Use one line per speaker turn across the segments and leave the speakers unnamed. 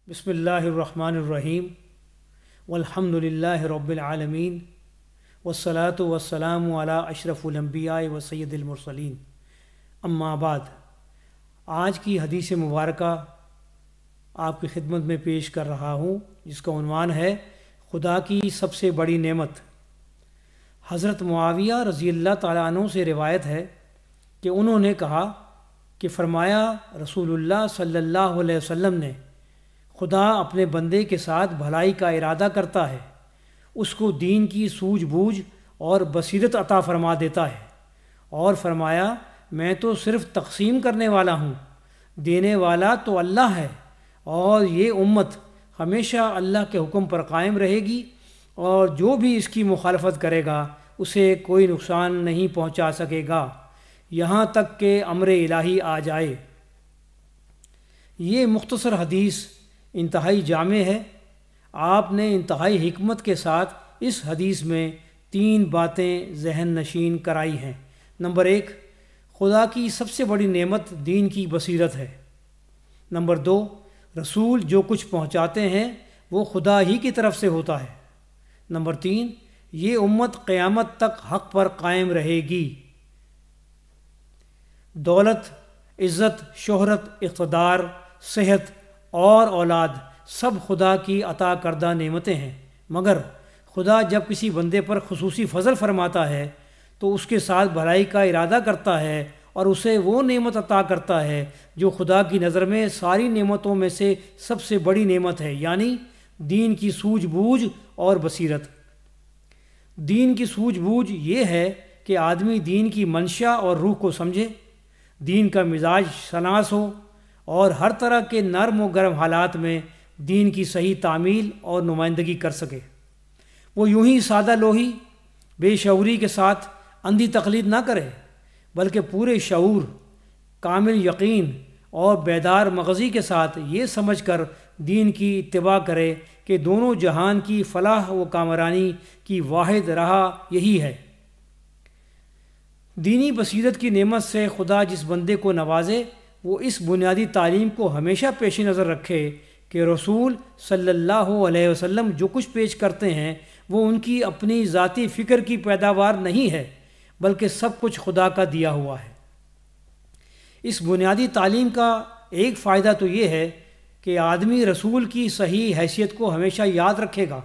بسم اللہ الرحمن الرحیم والحمد للہ رب العالمین والصلاة والسلام علی اشرف الانبیاء و سید المرسلین اما بعد۔ آج کی حدیث مبارکہ آپ کی خدمت میں پیش کر رہا ہوں، جس کا عنوان ہے خدا کی سب سے بڑی نعمت۔ حضرت معاویہ رضی اللہ تعالیٰ عنہ سے روایت ہے کہ انہوں نے کہا کہ فرمایا رسول اللہ صلی اللہ علیہ وسلم نے، خدا اپنے بندے کے ساتھ بھلائی کا ارادہ کرتا ہے، اس کو دین کی سوجھ بوجھ اور بصیرت عطا فرما دیتا ہے، اور فرمایا میں تو صرف تقسیم کرنے والا ہوں، دینے والا تو اللہ ہے، اور یہ امت ہمیشہ اللہ کے حکم پر قائم رہے گی، اور جو بھی اس کی مخالفت کرے گا اسے کوئی نقصان نہیں پہنچا سکے گا یہاں تک کہ امر الہی آ جائے۔ یہ مختصر حدیث انتہائی جامع ہے۔ آپ نے انتہائی حکمت کے ساتھ اس حدیث میں 3 باتیں ذہن نشین کرائی ہیں۔ نمبر 1، خدا کی سب سے بڑی نعمت دین کی بصیرت ہے۔ نمبر 2، رسول جو کچھ پہنچاتے ہیں وہ خدا ہی کی طرف سے ہوتا ہے۔ نمبر 3، یہ امت قیامت تک حق پر قائم رہے گی۔ دولت، عزت، شہرت، اقتدار، صحت اور اولاد سب خدا کی عطا کردہ نعمتیں ہیں، مگر خدا جب کسی بندے پر خصوصی فضل فرماتا ہے تو اس کے ساتھ بھلائی کا ارادہ کرتا ہے اور اسے وہ نعمت عطا کرتا ہے جو خدا کی نظر میں ساری نعمتوں میں سے سب سے بڑی نعمت ہے، یعنی دین کی سوجھ بوجھ اور بصیرت۔ دین کی سوجھ بوجھ یہ ہے کہ آدمی دین کی منشا اور روح کو سمجھے، دین کا مزاج شناس ہو، اور ہر طرح کے نرم و گرم حالات میں دین کی صحیح تعمیل اور نمائندگی کر سکے۔ وہ یوں ہی سادہ لوہی بے شعوری کے ساتھ اندھی تقلید نہ کرے، بلکہ پورے شعور، کامل یقین اور بیدار مغزی کے ساتھ یہ سمجھ کر دین کی اتباع کرے کہ دونوں جہان کی فلاح و کامرانی کی واحد راہ یہی ہے۔ دینی بصیرت کی نعمت سے خدا جس بندے کو نوازے، وہ اس بنیادی تعلیم کو ہمیشہ پیش نظر رکھے کہ رسول صلی اللہ علیہ وسلم جو کچھ پیش کرتے ہیں وہ ان کی اپنی ذاتی فکر کی پیداوار نہیں ہے، بلکہ سب کچھ خدا کا دیا ہوا ہے۔ اس بنیادی تعلیم کا ایک فائدہ تو یہ ہے کہ آدمی رسول کی صحیح حیثیت کو ہمیشہ یاد رکھے گا،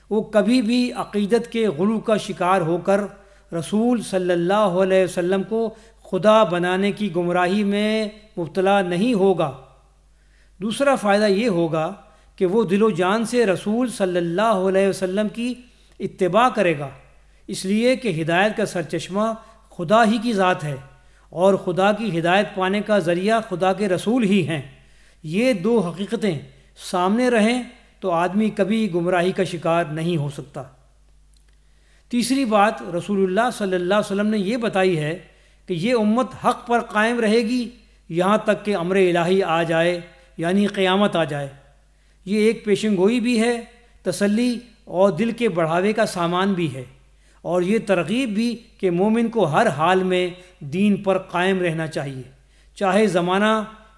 وہ کبھی بھی عقیدت کے غلو کا شکار ہو کر رسول صلی اللہ علیہ وسلم کو خدا بنانے کی گمراہی میں مبتلا نہیں ہوگا۔ دوسرا فائدہ یہ ہوگا کہ وہ دل و جان سے رسول صلی اللہ علیہ وسلم کی اتباع کرے گا، اس لیے کہ ہدایت کا سرچشمہ خدا ہی کی ذات ہے، اور خدا کی ہدایت پانے کا ذریعہ خدا کے رسول ہی ہیں۔ یہ 2 حقیقتیں سامنے رہیں تو آدمی کبھی گمراہی کا شکار نہیں ہو سکتا۔ تیسری بات رسول اللہ صلی اللہ علیہ وسلم نے یہ بتائی ہے کہ یہ امت حق پر قائم رہے گی یہاں تک کہ امر الہی آ جائے، یعنی قیامت آ جائے۔ یہ ایک پیشن گوئی بھی ہے، تسلی اور دل کے بڑھاوے کا سامان بھی ہے، اور یہ ترغیب بھی کہ مومن کو ہر حال میں دین پر قائم رہنا چاہیے، چاہے زمانہ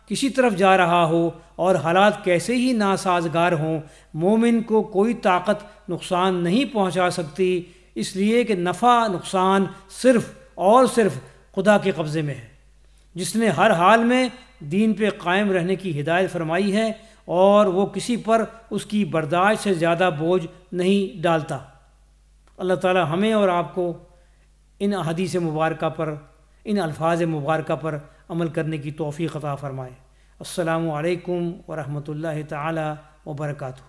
کسی طرف جا رہا ہو اور حالات کیسے ہی ناسازگار ہوں، مومن کو کوئی طاقت نقصان نہیں پہنچا سکتی، اس لیے کہ نفع نقصان صرف اور صرف خدا کے قبضے میں ہے، جس نے ہر حال میں دین پہ قائم رہنے کی ہدایت فرمائی ہے، اور وہ کسی پر اس کی برداشت سے زیادہ بوجھ نہیں ڈالتا۔ اللہ تعالی ہمیں اور آپ کو ان احادیث مبارکہ پر، ان الفاظ مبارکہ پر عمل کرنے کی توفیق عطا فرمائے۔ السلام علیکم ورحمۃ اللہ تعالی وبرکاتہ۔